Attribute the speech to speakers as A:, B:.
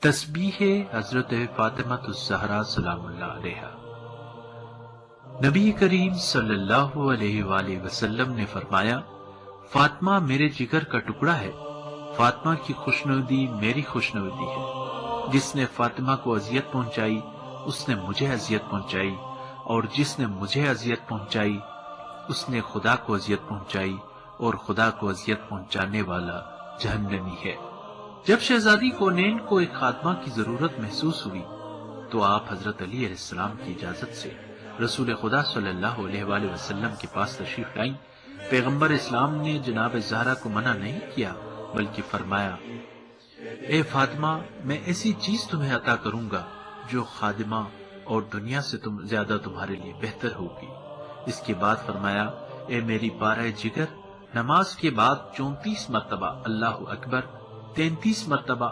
A: تسبیح حضرت فاطمہ الزہرا سلام اللہ علیہا۔ نبی کریم صلی اللہ علیہ وآلہ وسلم نے فرمایا، فاطمہ میرے جگر کا ٹکڑا ہے، فاطمہ کی خوشنودی میری خوشنودی ہے۔ جس نے فاطمہ کو اذیت پہنچائی اس نے مجھے اذیت پہنچائی، اور جس نے مجھے اذیت پہنچائی اس نے خدا کو اذیت پہنچائی، اور خدا کو اذیت پہنچانے والا جہنمی ہے۔ جب شہزادی کونین کو ایک خادمہ کی ضرورت محسوس ہوئی تو آپ حضرت علی علیہ السلام کی اجازت سے رسول خدا صلی اللہ علیہ وآلہ وسلم کے پاس تشریف لائیں۔ پیغمبر اسلام نے جناب زہرا کو منع نہیں کیا، بلکہ فرمایا، اے فاطمہ، میں ایسی چیز تمہیں عطا کروں گا جو خادمہ اور دنیا سے زیادہ تمہارے لیے بہتر ہوگی۔ اس کے بعد فرمایا، اے میری پارہ جگر، نماز کے بعد 34 مرتبہ اللہ اکبر، 33 مرتبہ